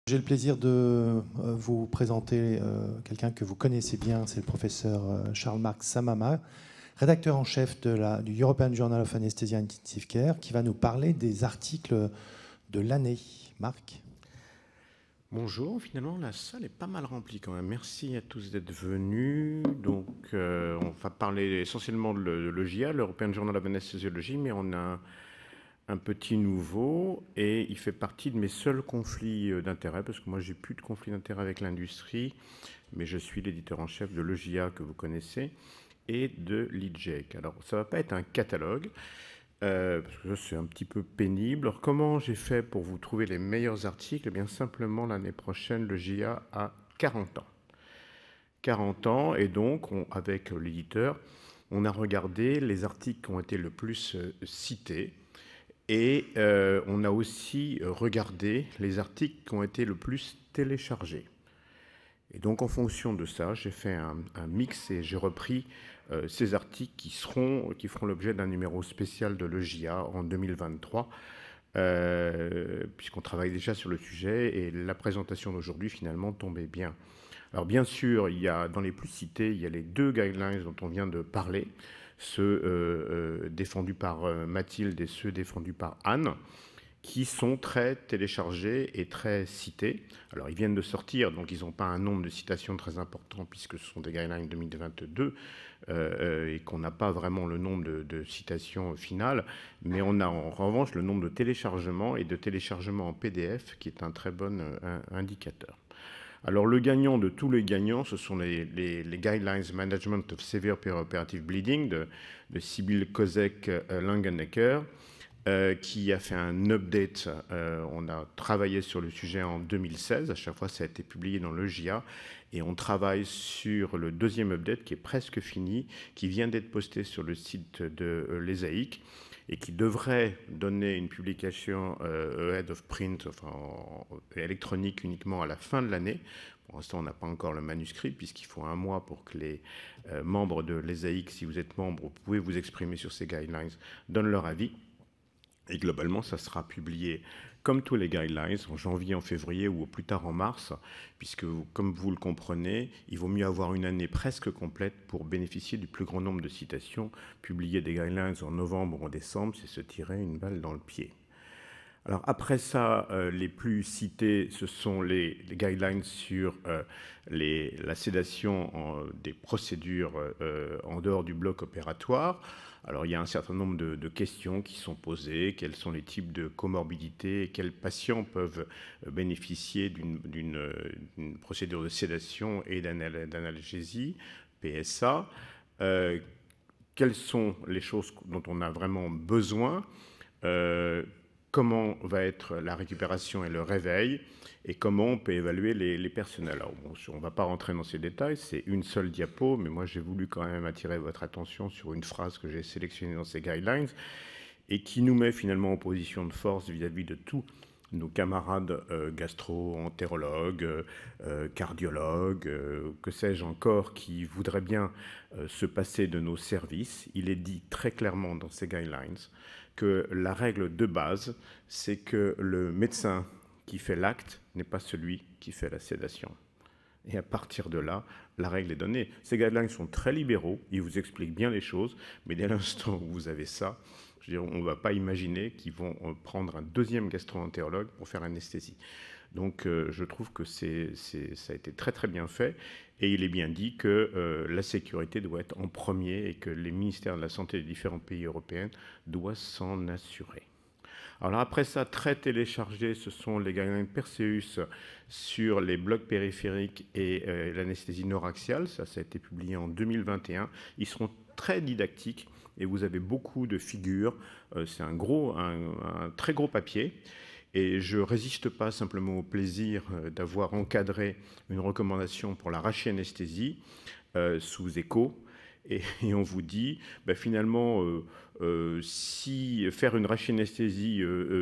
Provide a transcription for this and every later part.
J'ai le plaisir de vous présenter quelqu'un que vous connaissez bien, c'est le professeur Charles-Marc Samama, rédacteur en chef du European Journal of Anesthesia and Intensive Care, qui va nous parler des articles de l'année. Marc? Bonjour, finalement la salle est pas mal remplie quand même. Merci à tous d'être venus. Donc on va parler essentiellement de l'EJA, l'European Journal of Anesthesiology, mais on a un petit nouveau et il fait partie de mes seuls conflits d'intérêts, parce que moi j'ai plus de conflits d'intérêts avec l'industrie, mais je suis l'éditeur en chef de l'EJA que vous connaissez et de l'IJEC. Alors ça va pas être un catalogue, parce que c'est un petit peu pénible. Alors, comment j'ai fait pour vous trouver les meilleurs articles? Eh bien, simplement, l'année prochaine, le JA a 40 ans. 40 ans, et donc, avec l'éditeur, on a regardé les articles qui ont été le plus cités, et on a aussi regardé les articles qui ont été le plus téléchargés. Et donc, en fonction de ça, j'ai fait un mix et j'ai repris ces articles qui feront l'objet d'un numéro spécial de l'EJA en 2023, puisqu'on travaille déjà sur le sujet et la présentation d'aujourd'hui, finalement, tombait bien. Alors, bien sûr, dans les plus cités, il y a les deux guidelines dont on vient de parler, ceux défendus par Mathilde et ceux défendus par Anne, qui sont très téléchargés et très cités. Alors, ils viennent de sortir, donc ils n'ont pas un nombre de citations très important, puisque ce sont des guidelines 2022, et qu'on n'a pas vraiment le nombre de citations finales, mais on a en revanche le nombre de téléchargements et de téléchargements en PDF, qui est un très bon indicateur. Alors, le gagnant de tous les gagnants, ce sont les Guidelines Management of Severe Perioperative Bleeding de Sibylle Kozek-Langenecker, qui a fait un update. On a travaillé sur le sujet en 2016. À chaque fois, ça a été publié dans l'EJA. Et on travaille sur le deuxième update qui est presque fini, qui vient d'être posté sur le site de l'ESAIC et qui devrait donner une publication ahead of print, enfin électronique uniquement à la fin de l'année. Pour l'instant, on n'a pas encore le manuscrit, puisqu'il faut un mois pour que les membres de l'ESAIC, si vous êtes membre, vous pouvez vous exprimer sur ces guidelines, donnent leur avis. Et globalement, ça sera publié comme tous les guidelines en janvier, en février ou au plus tard en mars, puisque, comme vous le comprenez, il vaut mieux avoir une année presque complète pour bénéficier du plus grand nombre de citations. Publier des guidelines en novembre ou en décembre, c'est se tirer une balle dans le pied. Alors après ça, les plus cités, ce sont les guidelines sur la sédation des procédures en dehors du bloc opératoire. Alors il y a un certain nombre de questions qui sont posées. Quels sont les types de comorbidités? Quels patients peuvent bénéficier d'une procédure de sédation et d'analgésie, PSA? Quelles sont les choses dont on a vraiment besoin? Comment va être la récupération et le réveil, et comment on peut évaluer les personnels. Alors, bon, on ne va pas rentrer dans ces détails, c'est une seule diapo, mais moi j'ai voulu quand même attirer votre attention sur une phrase que j'ai sélectionnée dans ces guidelines et qui nous met finalement en position de force vis-à-vis de tous nos camarades gastro-entérologues, cardiologues, que sais-je encore, qui voudraient bien se passer de nos services. Il est dit très clairement dans ces guidelines que la règle de base, c'est que le médecin qui fait l'acte n'est pas celui qui fait la sédation. Et à partir de là, la règle est donnée. Ces guidelines sont très libéraux, ils vous expliquent bien les choses, mais dès l'instant où vous avez ça, je veux dire, on ne va pas imaginer qu'ils vont prendre un deuxième gastro-entérologue pour faire l'anesthésie. Donc je trouve que ça a été très très bien fait, et il est bien dit que la sécurité doit être en premier et que les ministères de la Santé des différents pays européens doivent s'en assurer. Alors après ça, très téléchargé, ce sont les guidelines Perseus sur les blocs périphériques et l'anesthésie neuraxiale. Ça a été publié en 2021. Ils seront très didactiques et vous avez beaucoup de figures. C'est un très gros papier. Et je ne résiste pas simplement au plaisir d'avoir encadré une recommandation pour la rachianesthésie sous écho. Et on vous dit, finalement, si faire une rachianesthésie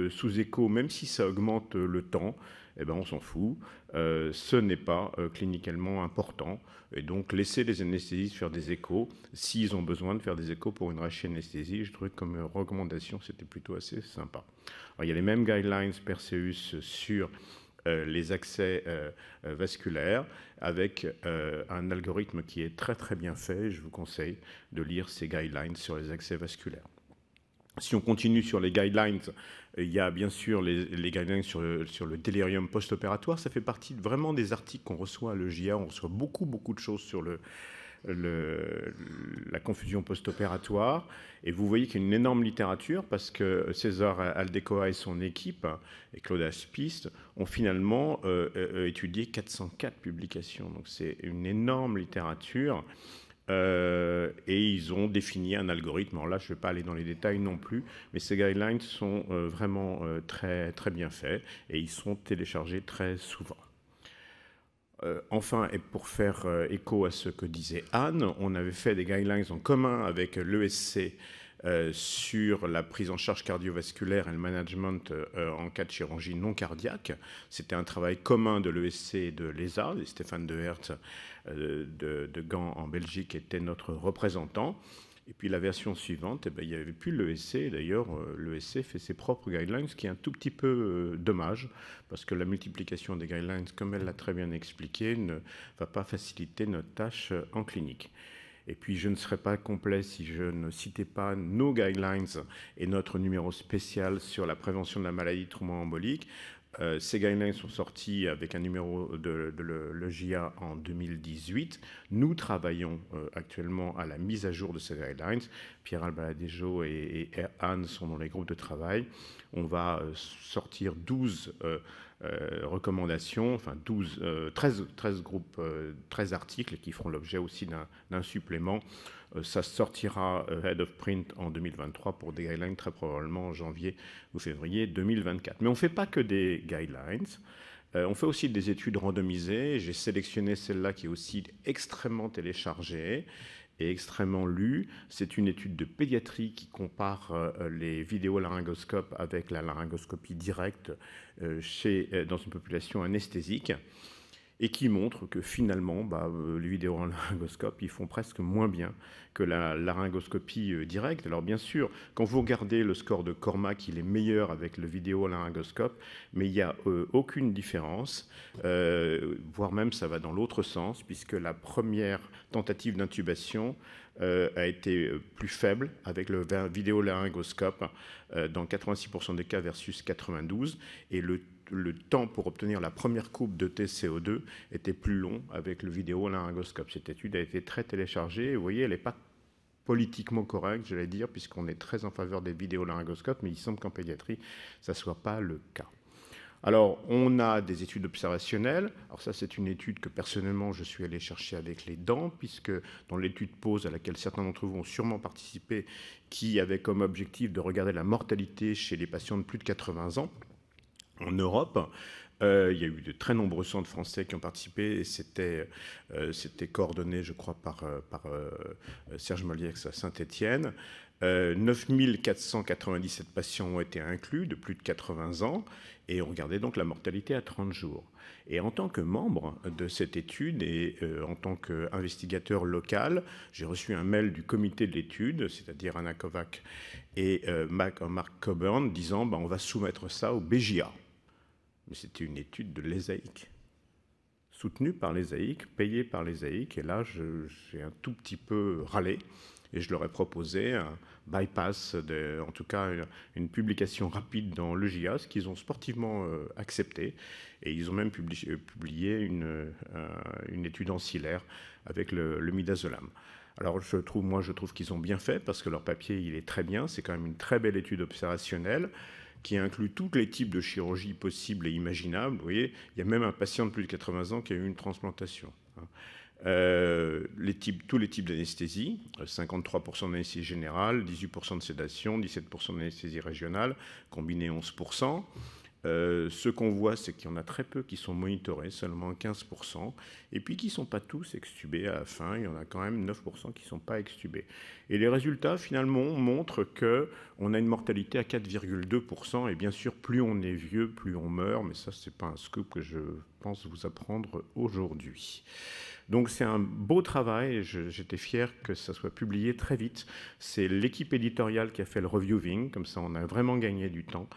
sous écho, même si ça augmente le temps, on s'en fout. Ce n'est pas cliniquement important. Et donc, laissez les anesthésistes faire des échos s'ils ont besoin de faire des échos pour une rachianesthésie. Je trouvais que comme recommandation, c'était plutôt assez sympa. Alors, il y a les mêmes guidelines Perseus sur les accès vasculaires avec un algorithme qui est très très bien fait. Je vous conseille de lire ces guidelines sur les accès vasculaires. Si on continue sur les guidelines, il y a bien sûr les guidelines sur le délirium post-opératoire. Ça fait partie vraiment des articles qu'on reçoit à l'EJA. On reçoit beaucoup de choses sur la confusion post-opératoire. Et vous voyez qu'il y a une énorme littérature parce que César Aldecoa et son équipe, et Claude Aspiste, ont finalement étudié 404 publications. Donc c'est une énorme littérature. Et ils ont défini un algorithme. Alors là, je ne vais pas aller dans les détails non plus, mais ces guidelines sont vraiment très, très bien faits et ils sont téléchargés très souvent. Enfin, et pour faire écho à ce que disait Anne, on avait fait des guidelines en commun avec l'ESC sur la prise en charge cardiovasculaire et le management en cas de chirurgie non cardiaque. C'était un travail commun de l'ESC et de l'ESA. Et Stéphane De Hertz de Gand en Belgique était notre représentant. Et puis la version suivante, eh bien, il n'y avait plus l'ESC. D'ailleurs, l'ESC fait ses propres guidelines, ce qui est un tout petit peu dommage, parce que la multiplication des guidelines, comme elle l'a très bien expliqué, ne va pas faciliter notre tâche en clinique. Et puis, je ne serais pas complet si je ne citais pas nos guidelines et notre numéro spécial sur la prévention de la maladie thromboembolique. Ces guidelines sont sortis avec un numéro de l'EJA en 2018. Nous travaillons actuellement à la mise à jour de ces guidelines. Pierre Albaladejo et Anne sont dans les groupes de travail. On va sortir 12 recommandations, enfin 13 groupes, 13 articles qui feront l'objet aussi d'un supplément. Ça sortira Head of Print en 2023 pour des guidelines très probablement en janvier ou février 2024. Mais on ne fait pas que des guidelines. On fait aussi des études randomisées. J'ai sélectionné celle-là qui est aussi extrêmement téléchargée et extrêmement lue. C'est une étude de pédiatrie qui compare les vidéolaryngoscopes avec la laryngoscopie directe dans une population anesthésique, et qui montre que finalement, les vidéolaryngoscopes, ils font presque moins bien que la laryngoscopie directe. Alors bien sûr, quand vous regardez le score de Cormack, il est meilleur avec le vidéolaryngoscope, mais il n'y a aucune différence, voire même ça va dans l'autre sens, puisque la première tentative d'intubation a été plus faible avec le vidéolaryngoscope dans 86% des cas versus 92%, et le temps pour obtenir la première coupe de TCO2 était plus long avec le vidéolaryngoscope. Cette étude a été très téléchargée. Et vous voyez, elle n'est pas politiquement correcte, j'allais dire, puisqu'on est très en faveur des vidéolaryngoscopes, mais il semble qu'en pédiatrie, ça ne soit pas le cas. Alors, on a des études observationnelles. Alors ça, c'est une étude que personnellement, je suis allé chercher avec les dents, puisque dans l'étude PAUSE, à laquelle certains d'entre vous ont sûrement participé, qui avait comme objectif de regarder la mortalité chez les patients de plus de 80 ans, en Europe, il y a eu de très nombreux centres français qui ont participé et c'était coordonné, je crois, par Serge Moliex à Saint-Étienne. 9497 patients ont été inclus de plus de 80 ans et on regardait donc la mortalité à 30 jours. Et en tant que membre de cette étude et en tant qu'investigateur local, j'ai reçu un mail du comité de l'étude, c'est-à-dire Anna Kovac et Mark Coburn, disant on va soumettre ça au BJA. Mais c'était une étude de l'ESAIC, soutenue par l'ESAIC, payée par l'ESAIC. Et là, j'ai un tout petit peu râlé et je leur ai proposé un bypass, en tout cas une publication rapide dans l'EJA, ce qu'ils ont sportivement accepté. Et ils ont même publié une étude ancillaire avec le midazolam. Alors je trouve qu'ils ont bien fait parce que leur papier, il est très bien. C'est quand même une très belle étude observationnelle qui inclut tous les types de chirurgie possibles et imaginables. Vous voyez, il y a même un patient de plus de 80 ans qui a eu une transplantation. Tous les types d'anesthésie, 53% d'anesthésie générale, 18% de sédation, 17% d'anesthésie régionale, combiné 11%. Ce qu'on voit, c'est qu'il y en a très peu qui sont monitorés, seulement 15%, et puis qui ne sont pas tous extubés à la fin. Il y en a quand même 9% qui ne sont pas extubés. Et les résultats, finalement, montrent qu'on a une mortalité à 4,2%, et bien sûr, plus on est vieux, plus on meurt, mais ça, ce n'est pas un scoop que je pense vous apprendre aujourd'hui. Donc c'est un beau travail, et j'étais fier que ça soit publié très vite. C'est l'équipe éditoriale qui a fait le reviewing, comme ça on a vraiment gagné du temps.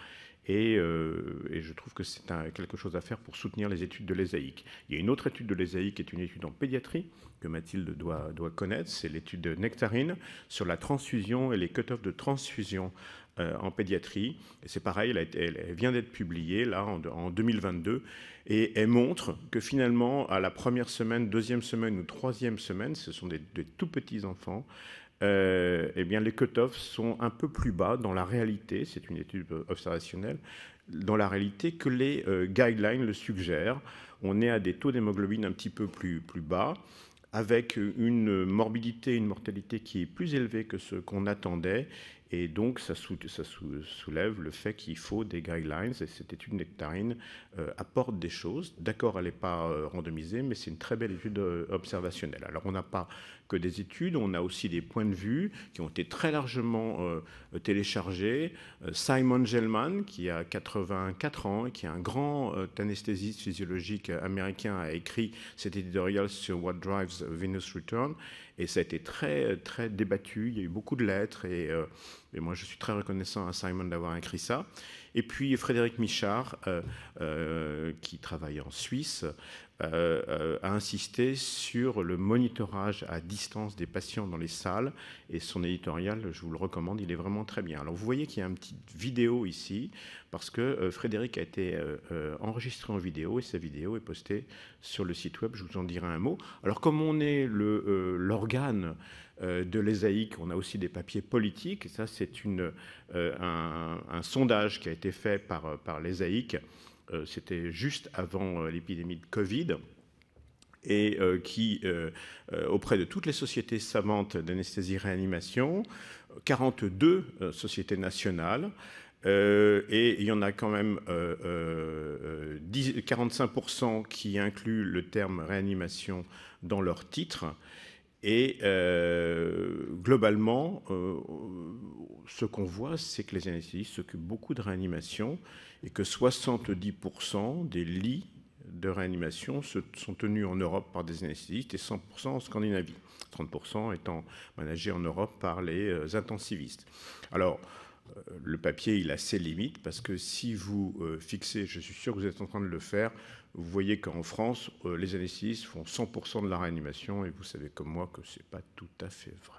et je trouve que c'est quelque chose à faire pour soutenir les études de l'ESAIC. Il y a une autre étude de l'ESAIC qui est une étude en pédiatrie que Mathilde doit connaître, c'est l'étude de Nectarine sur la transfusion et les cut-offs de transfusion en pédiatrie. Et c'est pareil, elle vient d'être publiée là en 2022 et elle montre que finalement à la première semaine, deuxième semaine ou troisième semaine, ce sont des tout petits enfants, eh bien les cut-offs sont un peu plus bas dans la réalité, c'est une étude observationnelle, dans la réalité que les guidelines le suggèrent. On est à des taux d'hémoglobine un petit peu plus bas, avec une morbidité, une mortalité qui est plus élevée que ce qu'on attendait. Et donc, ça soulève le fait qu'il faut des guidelines. Et cette étude Nectarine apporte des choses. D'accord, elle n'est pas randomisée, mais c'est une très belle étude observationnelle. Alors, on n'a pas que des études, on a aussi des points de vue qui ont été très largement téléchargés. Simon Gellman, qui a 84 ans et qui est un grand anesthésiste physiologique américain, a écrit cet éditorial sur What Drives Venous Return. Et ça a été très, très débattu. Il y a eu beaucoup de lettres et moi, je suis très reconnaissant à Simon d'avoir écrit ça. Et puis, Frédéric Michard, qui travaille en Suisse, a insisté sur le monitorage à distance des patients dans les salles. Et son éditorial, je vous le recommande, il est vraiment très bien. Alors, vous voyez qu'il y a une petite vidéo ici, parce que Frédéric a été enregistré en vidéo, et sa vidéo est postée sur le site web. Je vous en dirai un mot. Alors, comme on est l'organe de l'ESAIC, on a aussi des papiers politiques. Ça, c'est un sondage qui a été fait par l'ESAIC. C'était juste avant l'épidémie de Covid, et qui, auprès de toutes les sociétés savantes d'anesthésie-réanimation, 42 sociétés nationales, et il y en a quand même 45% qui incluent le terme réanimation dans leur titre. Et globalement, ce qu'on voit, c'est que les anesthésistes s'occupent beaucoup de réanimation et que 70% des lits de réanimation sont tenus en Europe par des anesthésistes et 100% en Scandinavie, 30% étant managés en Europe par les intensivistes. Alors, le papier, il a ses limites parce que si vous fixez, je suis sûr que vous êtes en train de le faire, vous voyez qu'en France, les anesthésistes font 100% de la réanimation et vous savez comme moi que ce n'est pas tout à fait vrai.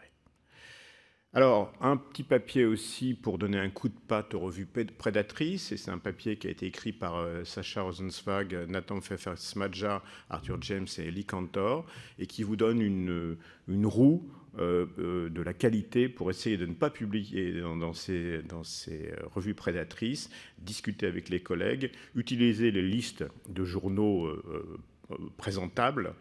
Alors, un petit papier aussi pour donner un coup de patte aux revues prédatrices, et c'est un papier qui a été écrit par Sacha Rosenzweig, Nathan Pfeffer-Smadja, Arthur James et Lee Cantor, et qui vous donne une roue de la qualité pour essayer de ne pas publier dans ces revues prédatrices, discuter avec les collègues, utiliser les listes de journaux présentables,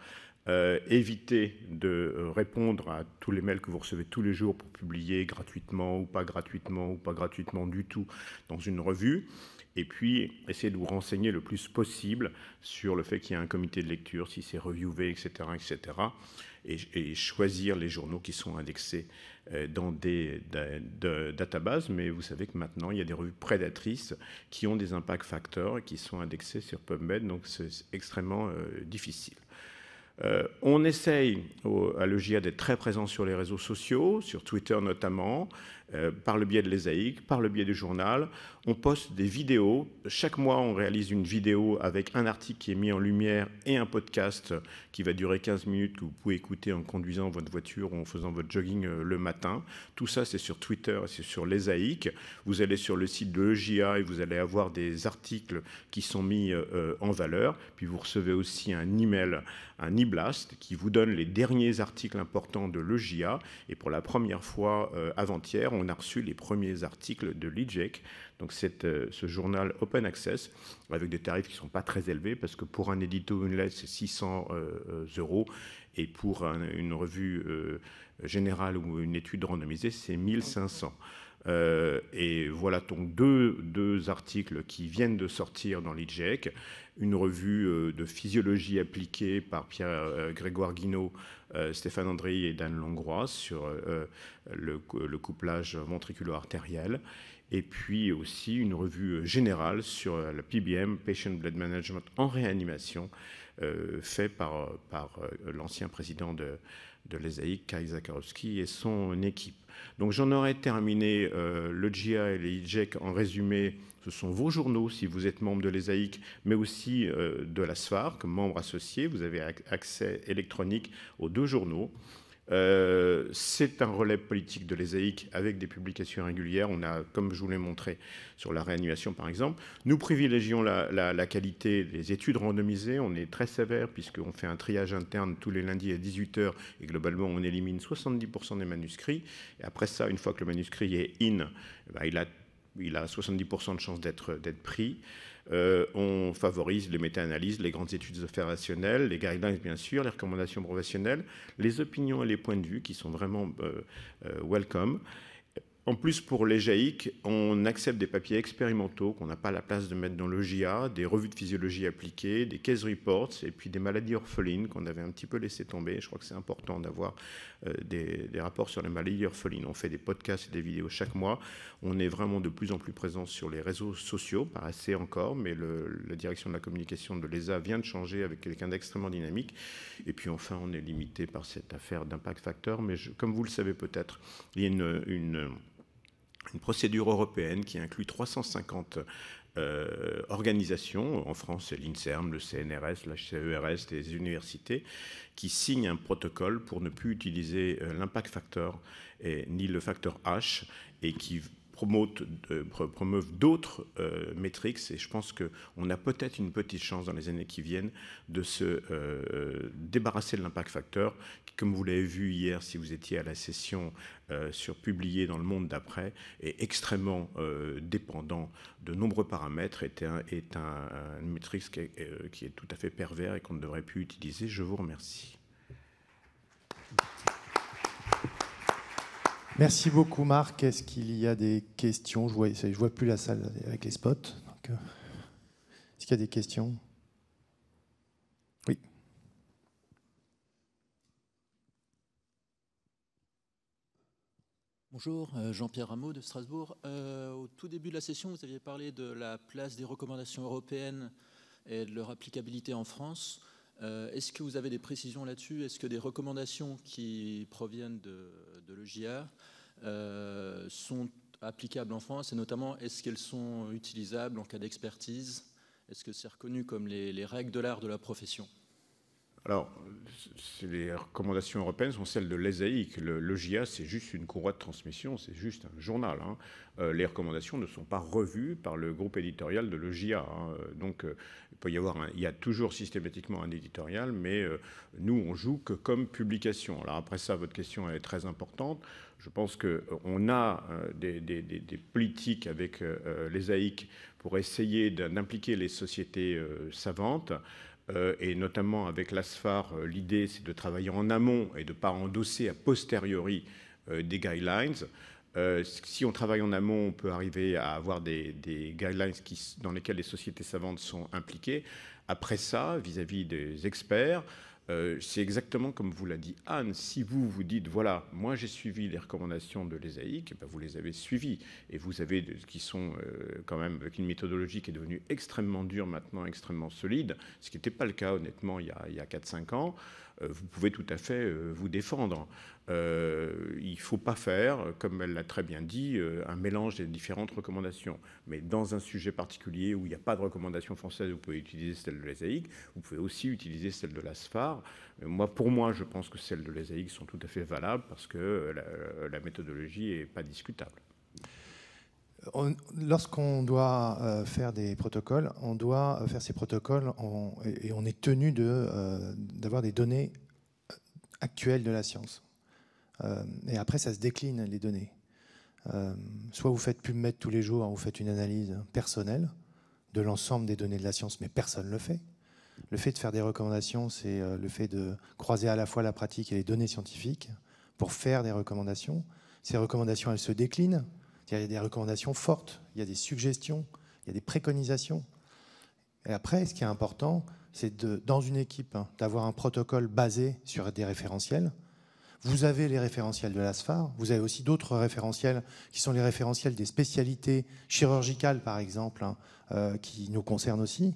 éviter de répondre à tous les mails que vous recevez tous les jours pour publier gratuitement ou pas gratuitement du tout dans une revue. Et puis, essayer de vous renseigner le plus possible sur le fait qu'il y a un comité de lecture, si c'est reviewé, etc., etc., et choisir les journaux qui sont indexés dans des databases. Mais vous savez que maintenant, il y a des revues prédatrices qui ont des impact factors et qui sont indexées sur PubMed, donc c'est extrêmement difficile. On essaye à l'EJA d'être très présent sur les réseaux sociaux, sur Twitter notamment, par le biais de l'ESAIC, par le biais du journal. On poste des vidéos. Chaque mois, on réalise une vidéo avec un article qui est mis en lumière et un podcast qui va durer 15 minutes que vous pouvez écouter en conduisant votre voiture ou en faisant votre jogging le matin. Tout ça, c'est sur Twitter et c'est sur l'ESAIC. Vous allez sur le site de l'EJA et vous allez avoir des articles qui sont mis en valeur. Puis vous recevez aussi un email, un e-blast qui vous donne les derniers articles importants de l'EJA. Et pour la première fois avant-hier, on a reçu les premiers articles de l'IJEC. Donc ce journal Open Access, avec des tarifs qui ne sont pas très élevés, parce que pour un édito ou une lettre, c'est 600 €, et pour une revue générale ou une étude randomisée, c'est 1500. Et voilà donc deux articles qui viennent de sortir dans l'IJEC, une revue de physiologie appliquée par Pierre-Grégoire Guinaud, Stéphane André et Dan Longrois sur le couplage ventriculo-artériel, et puis aussi une revue générale sur la PBM, Patient Blood Management en réanimation, fait par l'ancien président de l'ESAIC, Kai Zakharowski, et son équipe. Donc j'en aurais terminé. Le GIA et les IJEC, en résumé, ce sont vos journaux si vous êtes membre de l'ESAIC, mais aussi de la SFAR comme membre associé. Vous avez accès électronique aux 2 journaux. C'est un relais politique de l'ESAIC avec des publications régulières. On a, comme je vous l'ai montré sur la réanimation par exemple, nous privilégions la qualité des études randomisées. On est très sévère puisqu'on fait un triage interne tous les lundis à 18h et globalement on élimine 70% des manuscrits. Et après ça, une fois que le manuscrit est in, il a 70% de chances d'être pris. On favorise les méta-analyses, les grandes études opérationnelles, les guidelines bien sûr, les recommandations professionnelles, les opinions et les points de vue qui sont vraiment welcome. En plus, pour les GIAIC, on accepte des papiers expérimentaux qu'on n'a pas la place de mettre dans le GIA, des revues de physiologie appliquées, des case reports et puis des maladies orphelines qu'on avait un petit peu laissé tomber. Je crois que c'est important d'avoir des rapports sur les maladies orphelines. On fait des podcasts et des vidéos chaque mois. On est vraiment de plus en plus présent sur les réseaux sociaux, pas assez encore, mais la direction de la communication de l'ESA vient de changer avec quelqu'un d'extrêmement dynamique. Et puis enfin, on est limité par cette affaire d'impact factor. Mais comme vous le savez peut-être, il y a une procédure européenne qui inclut 350 organisations. En France, c'est l'INSERM, le CNRS, l'HCERS, les universités, qui signent un protocole pour ne plus utiliser l'impact factor ni le facteur H et qui promeuvent d'autres métriques. Et je pense qu'on a peut-être une petite chance dans les années qui viennent de se débarrasser de l'impact factor, qui, comme vous l'avez vu hier, si vous étiez à la session publiée dans Le Monde d'après, est extrêmement dépendant de nombreux paramètres, est une métrique qui est tout à fait pervers et qu'on ne devrait plus utiliser. Je vous remercie. Merci beaucoup, Marc. Est-ce qu'il y a des questions? Je vois plus la salle avec les spots. Donc, est-ce qu'il y a des questions? Oui. Bonjour, Jean-Pierre Rameau de Strasbourg. Au tout début de la session, vous aviez parlé de la place des recommandations européennes et de leur applicabilité en France. Est-ce que vous avez des précisions là-dessus? Est-ce que des recommandations qui proviennent de l'EJA sont applicables en France? Et notamment, est-ce qu'elles sont utilisables en cas d'expertise? Est-ce que c'est reconnu comme les règles de l'art de la profession? Alors, les recommandations européennes sont celles de l'ESAIC. L'EJA, c'est juste une courroie de transmission, c'est juste un journal. Les recommandations ne sont pas revues par le groupe éditorial de l'EJA. Donc, il y a toujours systématiquement un éditorial, mais nous, on joue que comme publication. Alors après ça, votre question est très importante. Je pense qu'on a des politiques avec l'ESAIC pour essayer d'impliquer les sociétés savantes. Et notamment avec l'ASFAR, l'idée c'est de travailler en amont et de ne pas endosser a posteriori des guidelines. Si on travaille en amont, on peut arriver à avoir des guidelines dans lesquelles les sociétés savantes sont impliquées. Après ça, vis-à-vis des experts, c'est exactement comme vous l'a dit Anne. Si vous dites, voilà, moi j'ai suivi les recommandations de l'ESAIC, ben vous les avez suivies. Et vous avez qui sont quand même avec une méthodologie qui est devenue extrêmement dure maintenant, extrêmement solide, ce qui n'était pas le cas honnêtement il y a 4-5 ans. Vous pouvez tout à fait vous défendre. Il ne faut pas faire, comme elle l'a très bien dit, un mélange des différentes recommandations. Mais dans un sujet particulier où il n'y a pas de recommandation française, vous pouvez utiliser celle de l'ESAIC, vous pouvez aussi utiliser celle de l'ASFAR. Pour moi, je pense que celles de l'ESAIC sont tout à fait valables parce que la méthodologie n'est pas discutable. Lorsqu'on doit faire des protocoles, on doit faire ces protocoles et on est tenu d'avoir des données actuelles de la science. Et après, ça se décline, les données. Soit vous faites PubMed tous les jours, vous faites une analyse personnelle de l'ensemble des données de la science, mais personne ne le fait. Le fait de faire des recommandations, c'est le fait de croiser à la fois la pratique et les données scientifiques pour faire des recommandations. Ces recommandations, elles se déclinent. Il y a des recommandations fortes, il y a des suggestions, il y a des préconisations. Et après, ce qui est important, c'est dans une équipe d'avoir un protocole basé sur des référentiels. Vous avez les référentiels de l'ASFAR, vous avez aussi d'autres référentiels qui sont les référentiels des spécialités chirurgicales, par exemple, qui nous concernent aussi.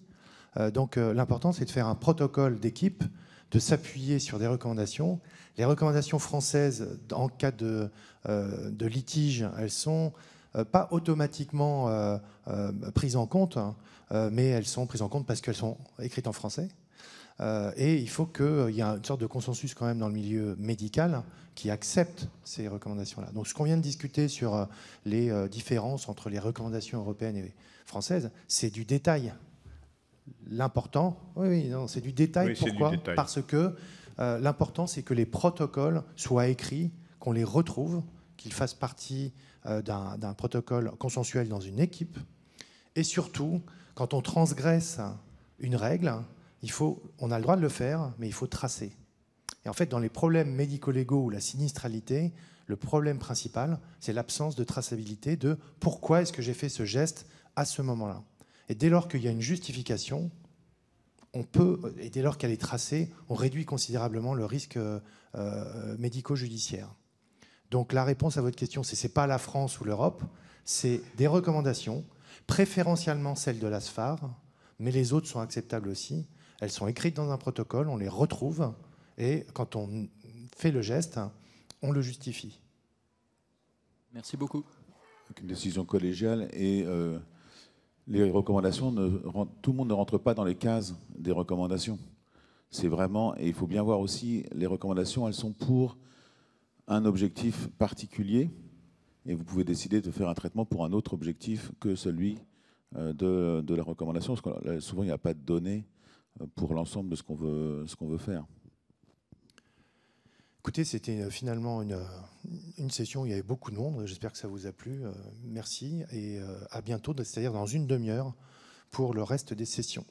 Donc l'important, c'est de faire un protocole d'équipe, de s'appuyer sur des recommandations. Les recommandations françaises, en cas de litige, elles sont pas automatiquement prises en compte, mais elles sont prises en compte parce qu'elles sont écrites en français. Et il faut qu'il y ait une sorte de consensus quand même dans le milieu médical qui accepte ces recommandations-là. Donc ce qu'on vient de discuter sur les différences entre les recommandations européennes et françaises, c'est du détail. L'important, oui, non, c'est du détail. Oui, pourquoi du détail. Parce que l'important, c'est que les protocoles soient écrits, qu'on les retrouve, qu'ils fassent partie d'un protocole consensuel dans une équipe. Et surtout, quand on transgresse une règle, on a le droit de le faire, mais il faut tracer. Et en fait, dans les problèmes médico-légaux ou la sinistralité, le problème principal, c'est l'absence de traçabilité de pourquoi est-ce que j'ai fait ce geste à ce moment-là. Et dès lors qu'il y a une justification, et dès lors qu'elle est tracée, on réduit considérablement le risque médico-judiciaire. Donc la réponse à votre question, c'est pas la France ou l'Europe, c'est des recommandations, préférentiellement celles de l'ASFAR, mais les autres sont acceptables aussi. Elles sont écrites dans un protocole, on les retrouve, et quand on fait le geste, on le justifie. Merci beaucoup. Une décision collégiale et les recommandations, tout le monde ne rentre pas dans les cases des recommandations. C'est vraiment, et il faut bien voir aussi, les recommandations, elles sont pour un objectif particulier, et vous pouvez décider de faire un traitement pour un autre objectif que celui de la recommandation, parce que souvent il n'y a pas de données pour l'ensemble de ce qu'on veut faire. Écoutez, c'était finalement une session où il y avait beaucoup de monde. J'espère que ça vous a plu. Merci et à bientôt, c'est-à-dire dans une demi-heure pour le reste des sessions.